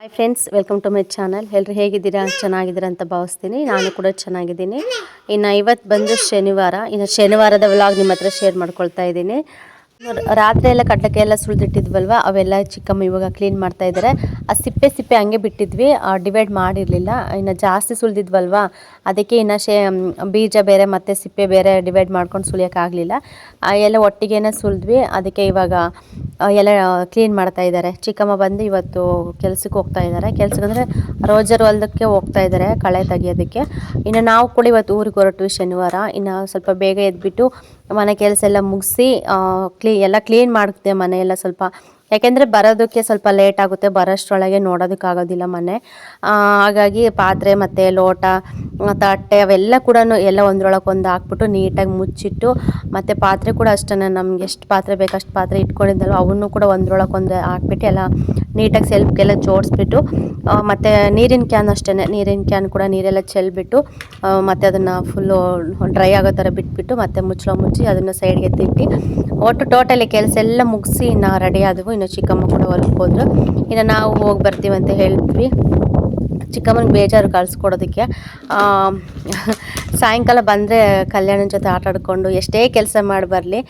Hi friends, welcome to my channel. ಎಲ್ಲರೂ ಹೇಗಿದ್ದೀರಾ? ಚೆನ್ನಾಗಿದ್ದೀರಾ ಅಂತ ಭಾವಿಸ್ತೀನಿ. ನಾನು ಕೂಡ ಚೆನ್ನಾಗಿದ್ದೀನಿ. ಇನ್ನು ಇವತ್ತು ಬಂದು ಶನಿವಾರ. ಇನ್ನು ಶನಿವಾರದ ವ್ಲಾಗ್ ನಿಮ್ಮ ಹತ್ರ ಶೇರ್ ಮಾಡ್ಕೊಳ್ತಾ ಇದ್ದೀನಿ. ರಾತ್ರಿ ಎಲ್ಲ ಕಡ್ಲಕ್ಕೆ ಎಲ್ಲ ಸುಳಿದಿಟ್ಟಿದ್ವಲ್ವ, ಅವೆಲ್ಲ ಚಿಕ್ಕಮ್ಮ ಇವಾಗ ಕ್ಲೀನ್ ಮಾಡ್ತಾ ಇದ್ದಾರೆ. ಆ ಸಿಪ್ಪೆ ಹಂಗೆ ಬಿಟ್ಟಿದ್ವಿ, ಡಿವೈಡ್ ಮಾಡಿರಲಿಲ್ಲ. ಇನ್ನು ಜಾಸ್ತಿ ಸುಳಿದಿದ್ವಲ್ವ, ಅದಕ್ಕೆ ಇನ್ನು ಬೀಜ ಬೇರೆ ಮತ್ತು ಸಿಪ್ಪೆ ಬೇರೆ ಡಿವೈಡ್ ಮಾಡ್ಕೊಂಡು ಸುಳಿಯೋಕ್ಕಾಗಲಿಲ್ಲ. ಎಲ್ಲ ಒಟ್ಟಿಗೆನೇ ಸುಲಿದ್ವಿ. ಅದಕ್ಕೆ ಇವಾಗ ಎಲ್ಲ ಕ್ಲೀನ್ ಮಾಡ್ತಾ ಇದ್ದಾರೆ. ಚಿಕ್ಕಮ್ಮ ಬಂದು ಇವತ್ತು ಕೆಲ್ಸಕ್ಕೆ ಹೋಗ್ತಾ ಇದ್ದಾರೆ. ಕೆಲ್ಸಕ್ಕೆ ಅಂದರೆ ರೋಜರ್ ಹೊಲದಕ್ಕೆ ಹೋಗ್ತಾ ಇದ್ದಾರೆ, ಕಳೆ ತೆಗಿಯೋದಕ್ಕೆ. ಇನ್ನು ನಾವು ಕೂಡ ಇವತ್ತು ಊರಿಗೆ ಹೊರಟ್ವಿ ಶನಿವಾರ. ಇನ್ನು ಸ್ವಲ್ಪ ಬೇಗ ಎದ್ಬಿಟ್ಟು ಮನೆ ಕೆಲಸ ಎಲ್ಲ ಮುಗಿಸಿ ಎಲ್ಲ ಕ್ಲೀನ್ ಮಾಡಿದೆ ಮನೆಯೆಲ್ಲ ಸ್ವಲ್ಪ. ಯಾಕೆಂದರೆ ಬರೋದಕ್ಕೆ ಸ್ವಲ್ಪ ಲೇಟ್ ಆಗುತ್ತೆ, ಬರೋಷ್ಟರೊಳಗೆ ನೋಡೋದಕ್ಕಾಗೋದಿಲ್ಲ ಮನೆ. ಹಾಗಾಗಿ ಪಾತ್ರೆ ಮತ್ತು ಲೋಟ ತಟ್ಟೆ ಅವೆಲ್ಲ ಕೂಡ ಎಲ್ಲ ಒಂದ್ರೊಳಗೆ ಹಾಕ್ಬಿಟ್ಟು ನೀಟಾಗಿ ಮುಚ್ಚಿಟ್ಟು, ಮತ್ತು ಪಾತ್ರೆ ಕೂಡ ಅಷ್ಟೇ, ನಮ್ಗೆ ಎಷ್ಟು ಪಾತ್ರೆ ಬೇಕು ಅಷ್ಟು ಪಾತ್ರೆ ಇಟ್ಕೊಂಡಿದ್ದಲ್ವ ಅವನ್ನು ಕೂಡ ಒಂದ್ರೊಳಗೆ ಹಾಕ್ಬಿಟ್ಟು ಎಲ್ಲ ನೀಟಾಗಿ ಸೆಲ್ಫ್ಗೆಲ್ಲ ಜೋಡಿಸ್ಬಿಟ್ಟು, ಮತ್ತು ನೀರಿನ ಕ್ಯಾನ್ ಅಷ್ಟೇ, ನೀರಿನ ಕ್ಯಾನ್ ಕೂಡ ನೀರೆಲ್ಲ ಚೆಲ್ಬಿಟ್ಟು ಮತ್ತು ಅದನ್ನು ಫುಲ್ಲು ಡ್ರೈ ಆಗೋ ಥರ ಬಿಟ್ಬಿಟ್ಟು ಮತ್ತೆ ಮುಚ್ಚಿ ಅದನ್ನು ಸೈಡ್ಗೆ ಎತ್ತಿಟ್ಟು ಒಟ್ಟು ಟೋಟಲಿ ಕೆಲಸ ಎಲ್ಲ ಮುಗಿಸಿ ಇನ್ನು ರೆಡಿ ಆದವು. ಇನ್ನು ಚಿಕ್ಕಮ್ಮ ಕೂಡ ಹೊರಗೆ ಹೋದ್ರು. ಇನ್ನು ನಾವು ಹೋಗಿ ಬರ್ತೀವಿ ಅಂತ ಹೇಳಿದ್ವಿ. ಚಿಕ್ಕಮ್ಮನಿಗೆ ಬೇಜಾರು ಕಳಿಸ್ಕೊಡೋದಕ್ಕೆ. ಸಾಯಂಕಾಲ ಬಂದರೆ ಕಲ್ಯಾಣನ ಜೊತೆ ಆಟ ಆಡ್ಕೊಂಡು ಎಷ್ಟೇ ಕೆಲಸ ಮಾಡಿ ಬರಲಿ,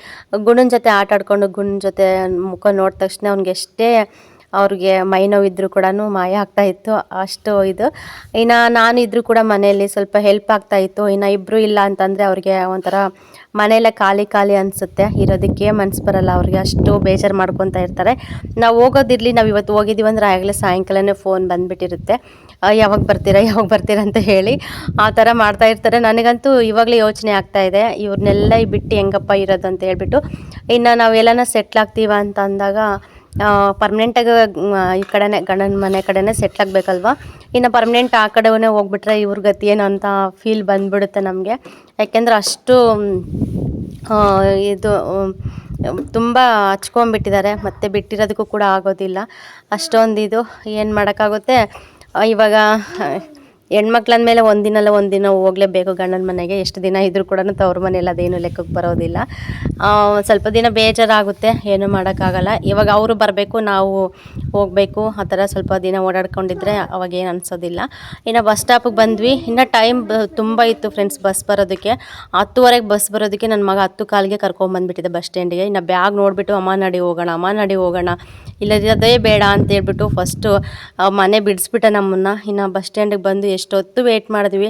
ಗುಣನ ಜೊತೆ ಆಟ ಆಡ್ಕೊಂಡು ಗುಣನ ಜೊತೆ ಮುಖ ನೋಡಿದ ತಕ್ಷಣ ಅವ್ನಿಗೆ ಎಷ್ಟೇ ಅವ್ರಿಗೆ ಮೈ ನೋವಿದ್ರು ಕೂಡ ಮಾಯ ಆಗ್ತಾಯಿತ್ತು, ಅಷ್ಟು ಇದು. ಇನ್ನು ನಾನು ಇದ್ದರೂ ಕೂಡ ಮನೆಯಲ್ಲಿ ಸ್ವಲ್ಪ ಹೆಲ್ಪ್ ಆಗ್ತಾಯಿತ್ತು. ಇನ್ನು ಇಬ್ಬರು ಇಲ್ಲ ಅಂತಂದರೆ ಅವ್ರಿಗೆ ಒಂಥರ ಮನೆಯಲ್ಲೇ ಖಾಲಿ ಅನಿಸುತ್ತೆ, ಇರೋದಕ್ಕೆ ಮನಸ್ಸು ಬರಲ್ಲ ಅವ್ರಿಗೆ, ಅಷ್ಟು ಬೇಜಾರು ಮಾಡ್ಕೊತಾ ಇರ್ತಾರೆ. ನಾವು ಹೋಗೋದಿರಲಿ, ನಾವು ಇವತ್ತು ಹೋಗಿದ್ದೀವಿ ಅಂದರೆ ಆಗಲೇ ಸಾಯಂಕಾಲನೇ ಫೋನ್ ಬಂದುಬಿಟ್ಟಿರುತ್ತೆ, ಯಾವಾಗ ಬರ್ತೀರಾ ಅಂತ ಹೇಳಿ ಆ ಥರ ಮಾಡ್ತಾ ಇರ್ತಾರೆ. ನನಗಂತೂ ಇವಾಗಲೇ ಯೋಚನೆ ಆಗ್ತಾಯಿದೆ, ಇವ್ರನ್ನೆಲ್ಲ ಬಿಟ್ಟು ಹೆಂಗಪ್ಪ ಇರೋದು ಅಂತ ಹೇಳ್ಬಿಟ್ಟು. ಇನ್ನು ನಾವು ಎಲ್ಲನ ಸೆಟ್ಲ್ ಆಗ್ತೀವ ಅಂತ ಅಂದಾಗ ಪರ್ಮನೆಂಟಾಗಿ ಈ ಕಡೆನೇ ಗಂಡನ ಮನೆ ಕಡೆನೇ ಸೆಟ್ಲಾಗಬೇಕಲ್ವ. ಇನ್ನು ಪರ್ಮನೆಂಟ್ ಆ ಕಡೆನೇ ಹೋಗ್ಬಿಟ್ರೆ ಇವ್ರ ಗತಿ ಏನು ಅಂತ ಫೀಲ್ ಬಂದುಬಿಡುತ್ತೆ ನಮಗೆ. ಯಾಕೆಂದ್ರೆ ಅಷ್ಟು ಇದು ತುಂಬ ಹಚ್ಕೊಂಡ್ಬಿಟ್ಟಿದ್ದಾರೆ, ಮತ್ತು ಬಿಟ್ಟಿರೋದಕ್ಕೂ ಕೂಡ ಆಗೋದಿಲ್ಲ. ಅಷ್ಟೊಂದು ಇದು ಏನು ಮಾಡೋಕ್ಕಾಗುತ್ತೆ. ಇವಾಗ ಹೆಣ್ಮಕ್ಳಂದಮೇಲೆ ಒಂದಿನ ಹೋಗಲೇಬೇಕು ಗಂಡನ ಮನೆಗೆ. ಎಷ್ಟು ದಿನ ಇದ್ದರೂ ಕೂಡ ತವ್ರ ಮನೆಯಲ್ಲಿ ಅದೇನು ಲೆಕ್ಕಕ್ಕೆ ಬರೋದಿಲ್ಲ. ಸ್ವಲ್ಪ ದಿನ ಬೇಜಾರಾಗುತ್ತೆ, ಏನೂ ಮಾಡೋಕ್ಕಾಗಲ್ಲ. ಇವಾಗ ಅವರು ಬರಬೇಕು, ನಾವು ಹೋಗಬೇಕು, ಆ ಥರ ಸ್ವಲ್ಪ ದಿನ ಓಡಾಡ್ಕೊಂಡಿದ್ರೆ ಅವಾಗೇನು ಅನಿಸೋದಿಲ್ಲ. ಇನ್ನು ಬಸ್ ಸ್ಟಾಪಿಗೆ ಬಂದ್ವಿ. ಇನ್ನು ಟೈಮ್ ತುಂಬ ಇತ್ತು ಫ್ರೆಂಡ್ಸ್ ಬಸ್ ಬರೋದಕ್ಕೆ. 10:30ಗೆ ಬಸ್ ಬರೋದಕ್ಕೆ ನನ್ನ ಮಗ 10:15ಗೆ ಕರ್ಕೊಂಬಂದುಬಿಟ್ಟಿದೆ ಬಸ್ ಸ್ಟ್ಯಾಂಡಿಗೆ. ಇನ್ನು ಬ್ಯಾಗ್ ನೋಡಿಬಿಟ್ಟು ಅಮ್ಮ ನಡಿ ಹೋಗೋಣ, ಇಲ್ಲದೇ ಬೇಡ ಅಂತೇಳ್ಬಿಟ್ಟು ಫಸ್ಟು ಮನೆ ಬಿಡಿಸ್ಬಿಟ್ಟೆ ನಮ್ಮನ್ನು. ಇನ್ನು ಬಸ್ ಸ್ಟ್ಯಾಂಡಿಗೆ ಬಂದು ಎಷ್ಟೊತ್ತು ವೇಟ್ ಮಾಡಿದ್ವಿ.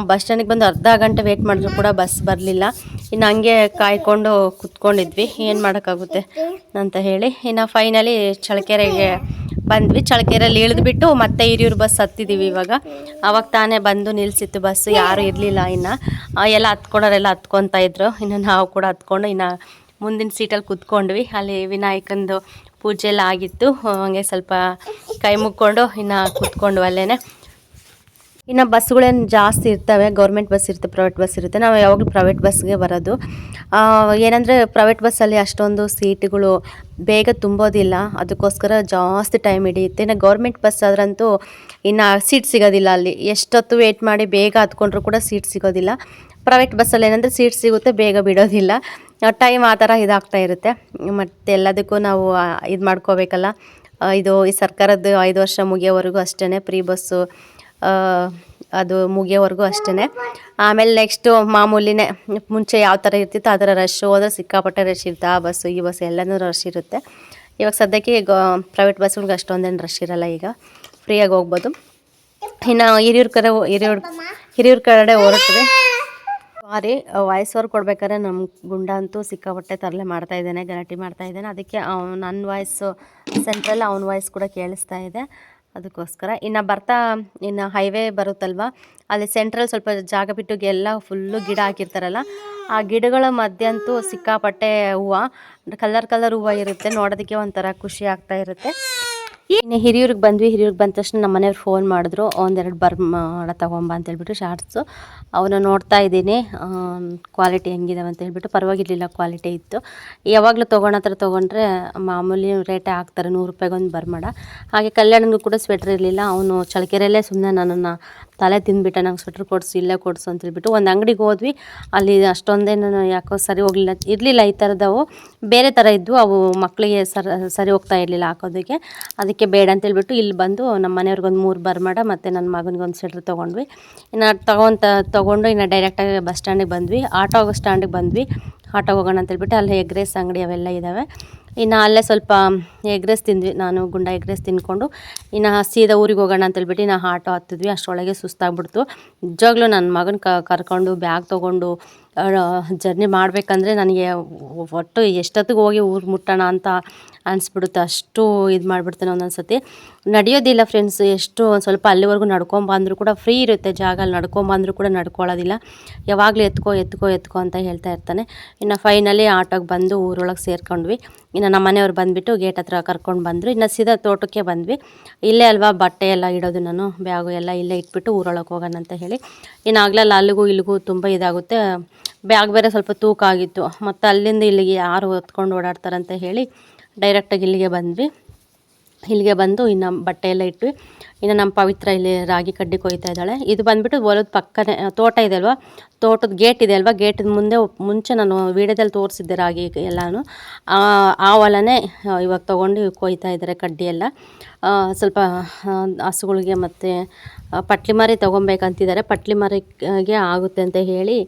ಬಸ್ ಸ್ಟ್ಯಾಂಡಿಗೆ ಬಂದು ಅರ್ಧ ಗಂಟೆ ವೇಟ್ ಮಾಡಿದ್ರು ಕೂಡ ಬಸ್ ಬರಲಿಲ್ಲ. ಇನ್ನು ಹಂಗೆ ಕಾಯ್ಕೊಂಡು ಕುತ್ಕೊಂಡಿದ್ವಿ, ಏನು ಮಾಡೋಕ್ಕಾಗುತ್ತೆ ಅಂತ ಹೇಳಿ. ಇನ್ನು ಫೈನಲಿ ಚಳ್ಳಕೆರೆಗೆ ಬಂದ್ವಿ. ಚಳ್ಳಕೆರೆಯಲ್ಲಿ ಇಳಿದ್ಬಿಟ್ಟು ಮತ್ತೆ ಹಿರಿಯೂರು ಬಸ್ ಹತ್ತಿದ್ದೀವಿ ಇವಾಗ. ಆವಾಗ ತಾನೇ ಬಂದು ನಿಲ್ಲಿಸಿತ್ತು ಬಸ್, ಯಾರೂ ಇರಲಿಲ್ಲ. ಇನ್ನು ಎಲ್ಲ ಹತ್ಕೊಳೋರೆಲ್ಲ ಹತ್ಕೊತಾ ಇದ್ರು. ಇನ್ನು ನಾವು ಕೂಡ ಹತ್ಕೊಂಡು ಇನ್ನು ಮುಂದಿನ ಸೀಟಲ್ಲಿ ಕುತ್ಕೊಂಡ್ವಿ. ಅಲ್ಲಿ ವಿನಾಯಕಂದು ಪೂಜೆ ಎಲ್ಲ ಆಗಿತ್ತು, ಹಂಗೆ ಸ್ವಲ್ಪ ಕೈ ಮುಕ್ಕೊಂಡು ಇನ್ನು ಕುತ್ಕೊಂಡು ಅಲ್ಲೇ. ಇನ್ನು ಬಸ್ಗಳೇನು ಜಾಸ್ತಿ ಇರ್ತವೆ, ಗೌರ್ಮೆಂಟ್ ಬಸ್ ಇರುತ್ತೆ, ಪ್ರೈವೇಟ್ ಬಸ್ ಇರುತ್ತೆ. ನಾವು ಯಾವಾಗಲೂ ಪ್ರೈವೇಟ್ ಬಸ್ಗೆ ಬರೋದು. ಏನಂದರೆ ಪ್ರೈವೇಟ್ ಬಸ್ಸಲ್ಲಿ ಅಷ್ಟೊಂದು ಸೀಟುಗಳು ಬೇಗ ತುಂಬೋದಿಲ್ಲ, ಅದಕ್ಕೋಸ್ಕರ ಜಾಸ್ತಿ ಟೈಮ್ ಹಿಡಿಯುತ್ತೆ. ಇನ್ನು ಗೌರ್ಮೆಂಟ್ ಬಸ್ ಆದ್ರಂತೂ ಇನ್ನು ಸೀಟ್ ಸಿಗೋದಿಲ್ಲ. ಅಲ್ಲಿ ಎಷ್ಟೊತ್ತು ವೇಟ್ ಮಾಡಿ ಬೇಗ ಹತ್ಕೊಂಡ್ರೂ ಕೂಡ ಸೀಟ್ ಸಿಗೋದಿಲ್ಲ. ಪ್ರೈವೇಟ್ ಬಸ್ಸಲ್ಲಿ ಏನಂದರೆ ಸೀಟ್ ಸಿಗುತ್ತೆ, ಬೇಗ ಬಿಡೋದಿಲ್ಲ. ಟೈಮ್ ಆ ಥರ ಇದಾಗ್ತಾ ಇರುತ್ತೆ. ಮತ್ತು ಎಲ್ಲದಕ್ಕೂ ನಾವು ಇದು ಮಾಡ್ಕೋಬೇಕಲ್ಲ. ಈ ಸರ್ಕಾರದ್ದು 5 ವರ್ಷ ಮುಗಿಯೋವರೆಗೂ ಅಷ್ಟೇ, ಫ್ರೀ ಬಸ್ಸು ಅದು ಮುಗಿಯೋವರೆಗೂ ಅಷ್ಟೇ. ಆಮೇಲೆ ನೆಕ್ಸ್ಟು ಮಾಮೂಲಿನೇ ಮುಂಚೆ ಯಾವ ಥರ ಇರ್ತಿತ್ತು ಆ ಥರ ರಶ್ ಹೋದರೆ ಸಿಕ್ಕಾಪಟ್ಟೆ ರಶ್ ಇರುತ್ತೆ. ಆ ಬಸ್ಸು ಈ ಬಸ್ಸು ಎಲ್ಲನೂ ರಶ್ ಇರುತ್ತೆ. ಇವಾಗ ಸದ್ಯಕ್ಕೆ ಪ್ರೈವೇಟ್ ಬಸ್ಗಳಿಗೆ ಅಷ್ಟೊಂದೇನು ರಶ್ ಇರೋಲ್ಲ, ಈಗ ಫ್ರೀಯಾಗಿ ಹೋಗ್ಬೋದು. ಇನ್ನು ಹಿರಿಯೂರು ಕಡೆ ಹೊರಟ್ವಿ. ಸಾರಿ, ವಾಯ್ಸ್ ಓವರ್ ಕೊಡ್ಬೇಕಾದ್ರೆ ನಮ್ಮ ಗುಂಡ ಅಂತೂ ಸಿಕ್ಕಾಪಟ್ಟೆ ತರಲೆ ಮಾಡ್ತಾಯಿದ್ದಾನೆ, ಗಲಾಟೆ ಮಾಡ್ತಾಯಿದ್ದಾನೆ. ಅದಕ್ಕೆ ನನ್ನ ವಾಯ್ಸು ಸೆಂಟ್ರಲ್, ಅವನ ವಾಯ್ಸ್ ಕೂಡ ಕೇಳಿಸ್ತಾ ಇದೆ, ಅದಕ್ಕೋಸ್ಕರ. ಇನ್ನು ಹೈವೇ ಬರುತ್ತಲ್ವ, ಅಲ್ಲಿ ಸೆಂಟ್ರಲ್ ಸ್ವಲ್ಪ ಜಾಗ ಬಿಟ್ಟು ಎಲ್ಲ ಫುಲ್ಲು ಗಿಡ ಹಾಕಿರ್ತಾರಲ್ಲ, ಆ ಗಿಡಗಳ ಮಧ್ಯೆ ಅಂತೂ ಸಿಕ್ಕಾಪಟ್ಟೆ ಹೂವು, ಕಲರ್ ಹೂವು ಇರುತ್ತೆ, ನೋಡೋದಕ್ಕೆ ಒಂಥರ ಖುಷಿ ಆಗ್ತಾ ಇರುತ್ತೆ. ಇನ್ನು ಹಿರಿಯೂರಿಗೆ ಬಂದ್ವಿ. ಹಿರಿಯೂರಿಗೆ ಬಂದ ತಕ್ಷಣ ನಮ್ಮ ಮನೆಯವ್ರು ಫೋನ್ ಮಾಡಿದ್ರು, ಒಂದೆರಡು ಬರ್ಮಾಡ ತೊಗೊಂಬ ಅಂತೇಳ್ಬಿಟ್ಟು ಶಾರ್ಟ್ಸು. ಅವನ್ನ ನೋಡ್ತಾ ಇದ್ದೀನಿ, ಕ್ವಾಲಿಟಿ ಹೆಂಗಿದಾವೆ ಅಂತ ಹೇಳ್ಬಿಟ್ಟು. ಪರವಾಗಿರಲಿಲ್ಲ, ಕ್ವಾಲಿಟಿ ಇತ್ತು. ಯಾವಾಗಲೂ ತೊಗೊಂಡ್ರೆ ಮಾಮೂಲಿ ರೇಟೇ ಹಾಕ್ತಾರೆ, 100 ರೂಪಾಯಿಗೊಂದು ಬರ್ಮಾಡ. ಹಾಗೆ ಕಲ್ಯಾಣನಿಗೂ ಕೂಡ ಸ್ವೆಟ್ರ್ ಇರಲಿಲ್ಲ, ಅವನು ಚಳ್ಳಕೆರೆಯಲ್ಲೇ ಸುಮ್ಮನೆ ನನ್ನನ್ನು ತಲೆ ತಿಂದುಬಿಟ್ಟ, ನಂಗೆ ಸ್ವೆಟ್ರ್ ಕೊಡಿಸು, ಇಲ್ಲೇ ಕೊಡಿಸು ಅಂತೇಳ್ಬಿಟ್ಟು. ಒಂದು ಅಂಗಡಿಗೆ ಹೋದ್ವಿ, ಅಲ್ಲಿ ಅಷ್ಟೊಂದೇನು ಯಾಕೋ ಸರಿ ಇರಲಿಲ್ಲ ಈ ಥರದವು, ಬೇರೆ ಥರ ಇದ್ವು ಅವು, ಮಕ್ಕಳಿಗೆ ಸರಿ ಹೋಗ್ತಾ ಇರಲಿಲ್ಲ ಹಾಕೋದಕ್ಕೆ. ಅದಕ್ಕೆ ಅದಕ್ಕೆ ಬೇಡ ಅಂತೇಳ್ಬಿಟ್ಟು ಇಲ್ಲಿ ಬಂದು ನಮ್ಮ ಮನೆಯವ್ರಿಗೊಂದು 3 ಬರ್ಮಾಡ ಮತ್ತು ನನ್ನ ಮಗನಿಗೊಂದು ಸ್ವೆಟ್ರ್ ತೊಗೊಂಡ್ವಿ. ಇನ್ನು ತೊಗೊಂಡು ಇನ್ನು ಡೈರೆಕ್ಟಾಗಿ ಬಸ್ ಸ್ಟ್ಯಾಂಡಿಗೆ ಬಂದ್ವಿ. ಆಟೋ ಸ್ಟ್ಯಾಂಡಿಗೆ ಬಂದ್ವಿ. ಆಟೋಗೆ ಹೋಗೋಣ ಅಂತೇಳ್ಬಿಟ್ಟು ಅಲ್ಲಿ ಎಗ್ ರೈಸ್ ಅಂಗಡಿ ಅವೆಲ್ಲ ಇದ್ದಾವೆ. ಇನ್ನು ಅಲ್ಲೇ ಸ್ವಲ್ಪ ಎಗ್ ರೈಸ್ ತಿಂದ್ವಿ. ನಾನು ಗುಂಡ ಎಗ್ ರೈಸ್ ತಿಂದ್ಕೊಂಡು ಇನ್ನು ಸೀದಾ ಊರಿಗೆ ಹೋಗೋಣ ಅಂತೇಳ್ಬಿಟ್ಟು ನಾವು ಆಟೋ ಹತ್ತಿದ್ವಿ. ಅಷ್ಟರೊಳಗೆ ಸುಸ್ತಾಗ್ಬಿಡ್ತು. ನಿಜವಾಗ್ಲೂ ನನ್ನ ಮಗನ ಕರ್ಕೊಂಡು ಬ್ಯಾಗ್ ತೊಗೊಂಡು ಜರ್ನಿ ಮಾಡಬೇಕಂದ್ರೆ ನನಗೆ ಒಟ್ಟು ಎಷ್ಟೊತ್ತಿಗೆ ಹೋಗಿ ಊರು ಮುಟ್ಟೋಣ ಅಂತ ಅನಿಸ್ಬಿಡುತ್ತೆ. ಅಷ್ಟು ಇದು ಮಾಡಿಬಿಡ್ತೇನೆ ಒಂದೊಂದು ಸತಿ. ನಡೆಯೋದಿಲ್ಲ ಫ್ರೆಂಡ್ಸ್. ಎಷ್ಟು ಒಂದು ಸ್ವಲ್ಪ ಅಲ್ಲಿವರೆಗೂ ನಡ್ಕೊಂಬಂದರೂ ಕೂಡ ಫ್ರೀ ಇರುತ್ತೆ ಜಾಗ, ಅಲ್ಲಿ ನಡ್ಕೊಂಬಂದರೂ ಕೂಡ ನಡ್ಕೊಳ್ಳೋದಿಲ್ಲ. ಯಾವಾಗಲೂ ಎತ್ಕೋ ಅಂತ ಹೇಳ್ತಾ ಇರ್ತಾನೆ. ಇನ್ನು ಫೈನಲಿ ಆಟೋಗೆ ಬಂದು ಊರೊಳಗೆ ಸೇರ್ಕೊಂಡ್ವಿ. ಇನ್ನು ನಮ್ಮ ಮನೆಯವ್ರು ಬಂದುಬಿಟ್ಟು ಗೇಟ್ ಹತ್ರ ಕರ್ಕೊಂಡು ಬಂದರು. ಇನ್ನು ಸೀದಾ ತೋಟಕ್ಕೆ ಬಂದ್ವಿ. ಇಲ್ಲೇ ಅಲ್ವಾ ಬಟ್ಟೆ ಎಲ್ಲ ಇಡೋದು, ನಾನು ಬ್ಯಾಗು ಎಲ್ಲ ಇಲ್ಲೇ ಇಟ್ಬಿಟ್ಟು ಊರೊಳಗೆ ಹೋಗೋಣ ಅಂತ ಹೇಳಿ. ಇನ್ನು ಆಗ್ಲಲ್ಲ ಅಲ್ಲಿಗೂ ಇಲ್ಲಿಗೂ ತುಂಬ ಇದಾಗುತ್ತೆ. ಬ್ಯಾಗ್ ಬೇರೆ ಸ್ವಲ್ಪ ತೂಕ ಆಗಿತ್ತು. ಮತ್ತು ಅಲ್ಲಿಂದ ಇಲ್ಲಿಗೆ ಯಾರು ಹೊತ್ಕೊಂಡು ಓಡಾಡ್ತಾರಂತ ಹೇಳಿ ಡೈರೆಕ್ಟಾಗಿ ಇಲ್ಲಿಗೆ ಬಂದು ಇನ್ನು ಬಟ್ಟೆ ಎಲ್ಲ ಇಟ್ವಿ. ಇನ್ನು ನಮ್ಮ ಪವಿತ್ರ ಇಲ್ಲಿ ರಾಗಿ ಕಡ್ಡಿ ಕೊಯ್ತಾ ಇದ್ದಾಳೆ. ಇದು ಬಂದುಬಿಟ್ಟು ಹೊಲದ ಪಕ್ಕನೇ ತೋಟ ಇದೆ ಅಲ್ವಾ, ತೋಟದ ಗೇಟ್ ಇದೆ ಅಲ್ವಾ, ಗೇಟಿದ ಮುಂಚೆ ನಾನು ವೀಡಿಯೋದಲ್ಲಿ ತೋರಿಸಿದ್ದೆ ರಾಗಿ ಎಲ್ಲನೂ. ಆ ಹೊಲನೇ ಇವಾಗ ತೊಗೊಂಡು ಕೊಯ್ತಾ ಇದ್ದಾರೆ ಕಡ್ಡಿ ಎಲ್ಲ. ಸ್ವಲ್ಪ ಹಸುಗಳಿಗೆ ಮತ್ತು ಪಟ್ಲಿ ಮರಿ ತೊಗೊಬೇಕಂತಿದ್ದಾರೆ. ಪಟ್ಲಿ ಮರಿಗೆ ಆಗುತ್ತೆ ಅಂತ ಹೇಳಿ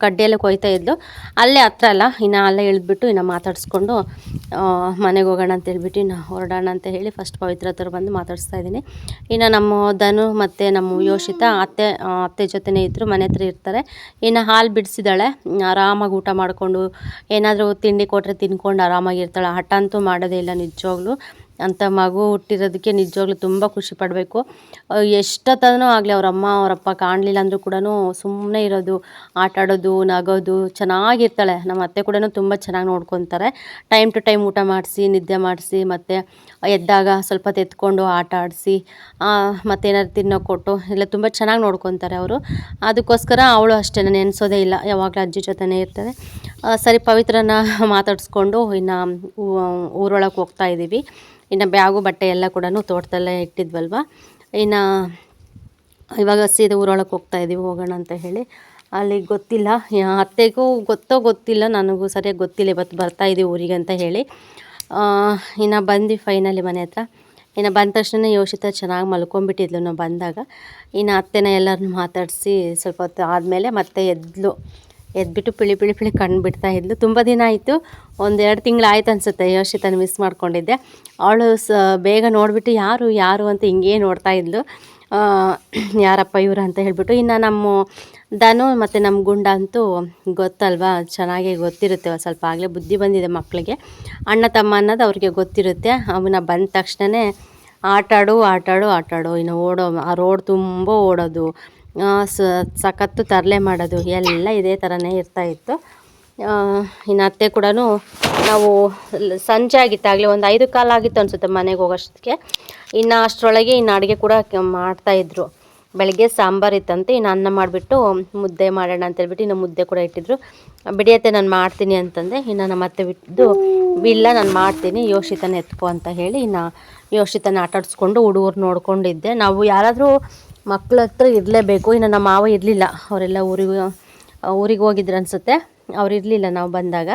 ಕಡ್ಡಿಯೆಲ್ಲ ಕೊಯ್ತಾ ಇದ್ಲು. ಅಲ್ಲೇ ಹತ್ರ ಅಲ್ಲ, ಇನ್ನು ಅಲ್ಲೇ ಇಳಿದ್ಬಿಟ್ಟು ಇನ್ನು ಮಾತಾಡಿಸ್ಕೊಂಡು ಮನೆಗೆ ಹೋಗೋಣ ಅಂತೇಳ್ಬಿಟ್ಟು ಇನ್ನು ಹೊರಡೋಣ ಅಂತ ಹೇಳಿ ಫಸ್ಟ್ ಪವಿತ್ರ ಹತ್ರ ಬಂದು ಮಾತಾಡಿಸ್ತಾ ಇದ್ದೀನಿ. ಇನ್ನು ನಮ್ಮ ಧನು ಮತ್ತು ನಮ್ಮ ಯೋಷಿತಾ ಅತ್ತೆ ಜೊತೆನೇ ಇದ್ದರು, ಮನೆ ಹತ್ರ ಇರ್ತಾರೆ. ಇನ್ನು ಹಾಲು ಬಿಡಿಸಿದಾಳೆ. ಆರಾಮಾಗಿ ಊಟ ಮಾಡಿಕೊಂಡು ಏನಾದರೂ ತಿಂಡಿ ಕೊಟ್ಟರೆ ತಿನ್ಕೊಂಡು ಆರಾಮಾಗಿರ್ತಾಳೆ. ಹಠ ಅಂತೂ ಮಾಡೋದೇ ಇಲ್ಲ ನಿಜವಾಗ್ಲೂ. ಅಂಥ ಮಗು ಹುಟ್ಟಿರೋದಕ್ಕೆ ನಿಜವಾಗ್ಲೂ ತುಂಬ ಖುಷಿ ಪಡಬೇಕು. ಎಷ್ಟೊತ್ತಾದ್ರೂ ಆಗಲಿ ಅವರಮ್ಮ ಅವರಪ್ಪ ಕಾಣಲಿಲ್ಲ ಅಂದರೂ ಕೂಡ ಸುಮ್ಮನೆ ಇರೋದು, ಆಟ ಆಡೋದು, ನಗೋದು, ಚೆನ್ನಾಗಿರ್ತಾಳೆ. ನಮ್ಮ ಅತ್ತೆ ಕೂಡ ತುಂಬ ಚೆನ್ನಾಗಿ ನೋಡ್ಕೊತಾರೆ. ಟೈಮ್ ಟು ಟೈಮ್ ಊಟ ಮಾಡಿಸಿ, ನಿದ್ದೆ ಮಾಡಿಸಿ, ಮತ್ತು ಎದ್ದಾಗ ಸ್ವಲ್ಪ ಎತ್ಕೊಂಡು ಆಟ ಆಡಿಸಿ, ಮತ್ತೇನಾದ್ರು ತಿನ್ನೋಕೆ ಕೊಟ್ಟು ಎಲ್ಲ ತುಂಬ ಚೆನ್ನಾಗಿ ನೋಡ್ಕೊತಾರೆ ಅವರು. ಅದಕ್ಕೋಸ್ಕರ ಅವಳು ಅಷ್ಟೇ ನೆನೆಸೋದೇ ಇಲ್ಲ, ಯಾವಾಗಲೂ ಅಜ್ಜಿ ಜೊತೆನೇ ಇರ್ತಾರೆ. ಸರಿ, ಪವಿತ್ರನ ಮಾತಾಡಿಸ್ಕೊಂಡು ಇನ್ನು ಊರೊಳಗೆ ಹೋಗ್ತಾ ಇದ್ದೀವಿ. ಇನ್ನು ಬ್ಯಾಗು ಬಟ್ಟೆ ಎಲ್ಲ ಕೂಡ ತೋಟದಲ್ಲೇ ಇಟ್ಟಿದ್ವಲ್ವ. ಇನ್ನು ಇವಾಗ ಸೀದಾ ಊರೊಳಗೆ ಹೋಗೋಣ ಅಂತ ಹೇಳಿ. ಅಲ್ಲಿ ಗೊತ್ತಿಲ್ಲ, ಅತ್ತೆಗೂ ಗೊತ್ತಿಲ್ಲ, ನನಗೂ ಸರಿಯಾಗಿ ಗೊತ್ತಿಲ್ಲ ಇವತ್ತು ಬರ್ತಾಯಿದ್ದೀವಿ ಊರಿಗೆ ಅಂತ ಹೇಳಿ. ಇನ್ನು ಬಂದು ಫೈನಲಿ ಮನೆ ಹತ್ರ. ಇನ್ನು ಬಂದ ತಕ್ಷಣ ಯೋಷಿತಾ ಚೆನ್ನಾಗಿ ಮಲ್ಕೊಂಡ್ಬಿಟ್ಟಿದ್ಲು ನಾವು ಬಂದಾಗ. ಇನ್ನು ಅತ್ತೆನ ಎಲ್ಲರನ್ನೂ ಮಾತಾಡಿಸಿ ಸ್ವಲ್ಪ ಹೊತ್ತು ಆದಮೇಲೆ ಮತ್ತೆ ಎದ್ಬಿಟ್ಟು ಪಿಳಿ ಕಣ್ಣು ಬಿಡ್ತಾ ಇದ್ಲು. ತುಂಬ ದಿನ ಆಯಿತು, 1-2 ತಿಂಗಳು ಆಯ್ತು ಅನಿಸುತ್ತೆ ಯೋಷಿತಾನ ಮಿಸ್ ಮಾಡ್ಕೊಂಡಿದ್ದೆ. ಅವಳು ಬೇಗ ನೋಡಿಬಿಟ್ಟು ಯಾರು ಅಂತ ಹಿಂಗೇ ನೋಡ್ತಾ ಇದ್ಲು. ಯಾರಪ್ಪ ಇವರು ಅಂತ ಹೇಳ್ಬಿಟ್ಟು. ಇನ್ನು ನಮ್ಮ ಧನು ಮತ್ತು ನಮ್ಮ ಗುಂಡ ಅಂತೂ ಗೊತ್ತಲ್ವಾ, ಚೆನ್ನಾಗೇ ಗೊತ್ತಿರುತ್ತೆ. ಸ್ವಲ್ಪ ಆಗಲೇ ಬುದ್ಧಿ ಬಂದಿದೆ ಮಕ್ಕಳಿಗೆ. ಅಣ್ಣ ತಮ್ಮ ಅನ್ನೋದು ಅವ್ರಿಗೆ ಗೊತ್ತಿರುತ್ತೆ. ಅವನ್ನ ಬಂದ ತಕ್ಷಣವೇ ಆಟಾಡು. ಇನ್ನು ಆ ರೋಡ್ ತುಂಬ ಓಡೋದು, ಸಖತ್ತು ತರಲೆ ಮಾಡೋದು ಎಲ್ಲ ಇದೇ ಥರನೇ ಇರ್ತಾಯಿತ್ತು. ಇನ್ನು ಅತ್ತೆ ಕೂಡ ನಾವು ಸಂಜೆ ಆಗಿತ್ತಾಗಲೇ ಒಂದು 5 ಕಾಲ ಆಗಿತ್ತು ಅನಿಸುತ್ತೆ ಮನೆಗೆ ಹೋಗೋಷ್ಟಕ್ಕೆ. ಇನ್ನು ಅಷ್ಟರೊಳಗೆ ಇನ್ನು ಅಡುಗೆ ಕೂಡ ಮಾಡ್ತಾಯಿದ್ರು. ಬೆಳಗ್ಗೆ ಸಾಂಬಾರು ಇತ್ತಂತೆ, ಇನ್ನು ಅನ್ನ ಮಾಡಿಬಿಟ್ಟು ಮುದ್ದೆ ಮಾಡೋಣ ಅಂತೇಳ್ಬಿಟ್ಟು ಇನ್ನು ಮುದ್ದೆ ಕೂಡ ಇಟ್ಟಿದ್ರು. ಬಿಡಿಯತ್ತೆ ನಾನು ಮಾಡ್ತೀನಿ ಅಂತಂದೆ. ಇನ್ನು ನಮ್ಮ ಅತ್ತೆ ಇಲ್ಲ ನಾನು ಮಾಡ್ತೀನಿ, ಯೋಷಿತನ ಎತ್ಕೊ ಅಂತ ಹೇಳಿ ಇನ್ನು ಯೋಷಿತನ ಆಟಾಡಿಸ್ಕೊಂಡು ಹುಡುಗರು ನೋಡ್ಕೊಂಡಿದ್ದೆ. ನಾವು ಯಾರಾದರೂ ಮಕ್ಕಳ ಹತ್ರ ಇರಲೇಬೇಕು. ಇನ್ನು ನಮ್ಮ ಮಾವ ಇರಲಿಲ್ಲ, ಅವರೆಲ್ಲ ಊರಿಗೆ ಹೋಗಿದ್ರು ಅನಿಸುತ್ತೆ. ಅವ್ರು ಇರಲಿಲ್ಲ ನಾವು ಬಂದಾಗ.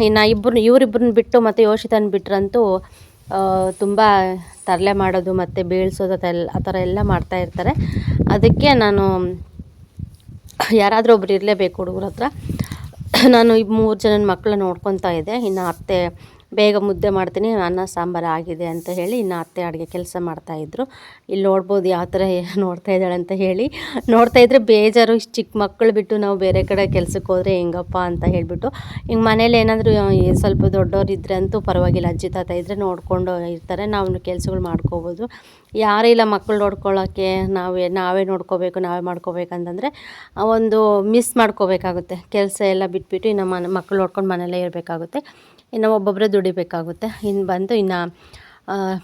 ಇನ್ನು ಇವರಿಬ್ಬರನ್ನ ಬಿಟ್ಟು ಮತ್ತು ಯೋಷಿತನ ಬಿಟ್ರಂತೂ ತುಂಬ ತರಲೆ ಮಾಡೋದು ಮತ್ತು ಬೇಳ್ಸೋದು ಆ ಥರ ಎಲ್ಲ ಮಾಡ್ತಾಯಿರ್ತಾರೆ. ಅದಕ್ಕೆ ನಾನು ಯಾರಾದರೂ ಒಬ್ರು ಇರಲೇಬೇಕು ಹುಡುಗರ ಹತ್ರ. ನಾನು 3 ಜನ ಮಕ್ಕಳನ್ನ ನೋಡ್ಕೊತಾ ಇದ್ದೆ. ಇನ್ನು ಅತ್ತೆ ಬೇಗ ಮುದ್ದೆ ಮಾಡ್ತೀನಿ, ಅನ್ನ ಸಾಂಬಾರು ಆಗಿದೆ ಅಂತ ಹೇಳಿ ಇನ್ನು ಅತ್ತೆ ಅಡುಗೆ ಕೆಲಸ ಮಾಡ್ತಾಯಿದ್ರು. ಇಲ್ಲಿ ನೋಡ್ಬೋದು ಯಾವ ಥರ ನೋಡ್ತಾ ಇದ್ದಾಳೆ ಅಂತ ಹೇಳಿ. ನೋಡ್ತಾಯಿದ್ರೆ ಬೇಜಾರು, ಇಷ್ಟು ಚಿಕ್ಕ ಮಕ್ಕಳು ಬಿಟ್ಟು ನಾವು ಬೇರೆ ಕಡೆ ಕೆಲ್ಸಕ್ಕೆ ಹೋದರೆ ಹೆಂಗಪ್ಪ ಅಂತ ಹೇಳಿಬಿಟ್ಟು. ಹಿಂಗೆ ಮನೇಲಿ ಏನಾದರೂ ಸ್ವಲ್ಪ ದೊಡ್ಡವ್ರು ಇದ್ದರೆ ಅಂತೂ ಪರವಾಗಿಲ್ಲ, ಅಜ್ಜಿ ತಾತ ಇದ್ದರೆ ನೋಡಿಕೊಂಡು ಇರ್ತಾರೆ, ನಾವು ಕೆಲಸಗಳು ಮಾಡ್ಕೋಬೋದು. ಯಾರೇ ಇಲ್ಲ ಮಕ್ಕಳು ನೋಡ್ಕೊಳ್ಳೋಕ್ಕೆ, ನಾವೇ ನೋಡ್ಕೋಬೇಕು, ನಾವೇ ಮಾಡ್ಕೋಬೇಕಂತಂದರೆ ಒಂದು ಮಿಸ್ ಮಾಡ್ಕೋಬೇಕಾಗುತ್ತೆ. ಕೆಲಸ ಎಲ್ಲ ಬಿಟ್ಬಿಟ್ಟು ಇನ್ನು ಮಕ್ಕಳು ನೋಡ್ಕೊಂಡು ಮನೆಯಲ್ಲೇ ಇರಬೇಕಾಗುತ್ತೆ. ಇನ್ನು ಒಬ್ಬೊಬ್ಬರೇ ದುಡಿಬೇಕಾಗುತ್ತೆ. ಇನ್ನು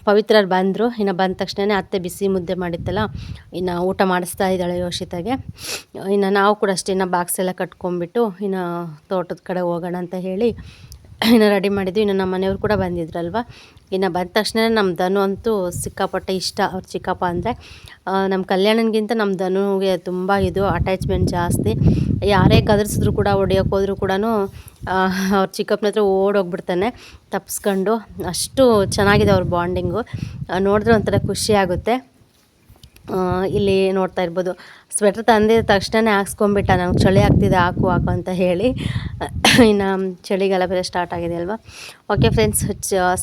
ಪವಿತ್ರರು ಬಂದರು. ಇನ್ನು ಬಂದ ತಕ್ಷಣ ಅತ್ತೆ ಬಿಸಿ ಮುದ್ದೆ ಮಾಡಿತ್ತಲ್ಲ, ಇನ್ನು ಊಟ ಮಾಡಿಸ್ತಾ ಇದ್ದಾಳೆ ಯೋಷಿತಾಗೆ. ಇನ್ನು ನಾವು ಕೂಡ ಅಷ್ಟೇ ಇನ್ನು ಬಾಕ್ಸ್ ಎಲ್ಲ ಕಟ್ಕೊಂಡ್ಬಿಟ್ಟು ಇನ್ನು ತೋಟದ ಕಡೆ ಹೋಗೋಣ ಅಂತ ಹೇಳಿ ಇನ್ನು ರೆಡಿ ಮಾಡಿದ್ವಿ. ಇನ್ನು ನಮ್ಮ ಮನೆಯವ್ರು ಕೂಡ ಬಂದಿದ್ರಲ್ವ. ಇನ್ನು ಬಂದ ತಕ್ಷಣ ನಮ್ಮ ಧನು ಅಂತೂ ಸಿಕ್ಕಾಪಟ್ಟೆ ಇಷ್ಟ ಅವ್ರ ಚಿಕ್ಕಪ್ಪ ಅಂದರೆ. ನಮ್ಮ ಕಲ್ಯಾಣನಿಗಿಂತ ನಮ್ಮ ಧನುಗೆ ತುಂಬ ಇದು ಅಟ್ಯಾಚ್ಮೆಂಟ್ ಜಾಸ್ತಿ. ಯಾರೇ ಗದರಿಸಿದ್ರು ಕೂಡ, ಹೊಡಿಯೋಕೆ ಹೋದ್ರು ಕೂಡ ಅವ್ರ ಚಿಕ್ಕಪ್ಪನ ಹತ್ರ ಓಡೋಗ್ಬಿಡ್ತಾನೆ ತಪ್ಪಿಸ್ಕೊಂಡು. ಅಷ್ಟು ಚೆನ್ನಾಗಿದೆ ಅವ್ರ ಬಾಂಡಿಂಗು. ನೋಡಿದ್ರೆ ಒಂಥರ ಖುಷಿ ಆಗುತ್ತೆ. ಇಲ್ಲಿ ನೋಡ್ತಾ ಇರ್ಬೋದು, ಸ್ವೆಟ್ರ್ ತಂದಿದ ತಕ್ಷಣ ಹಾಕ್ಸ್ಕೊಂಬಿಟ್ಟ. ನಂಗೆ ಚಳಿ ಆಗ್ತಿದೆ, ಹಾಕು ಹಾಕು ಅಂತ ಹೇಳಿ. ಇನ್ನು ಚಳಿಗಾಲ ಬೇರೆ ಸ್ಟಾರ್ಟ್ ಆಗಿದೆ ಅಲ್ವಾ. ಓಕೆ ಫ್ರೆಂಡ್ಸ್,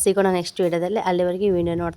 ಸಿಗೋಣ ನೆಕ್ಸ್ಟ್ ವೀಡಿಯೋದಲ್ಲಿ. ಅಲ್ಲಿವರೆಗೆ ವೀಡಿಯೋ ನೋಡ್ತಾ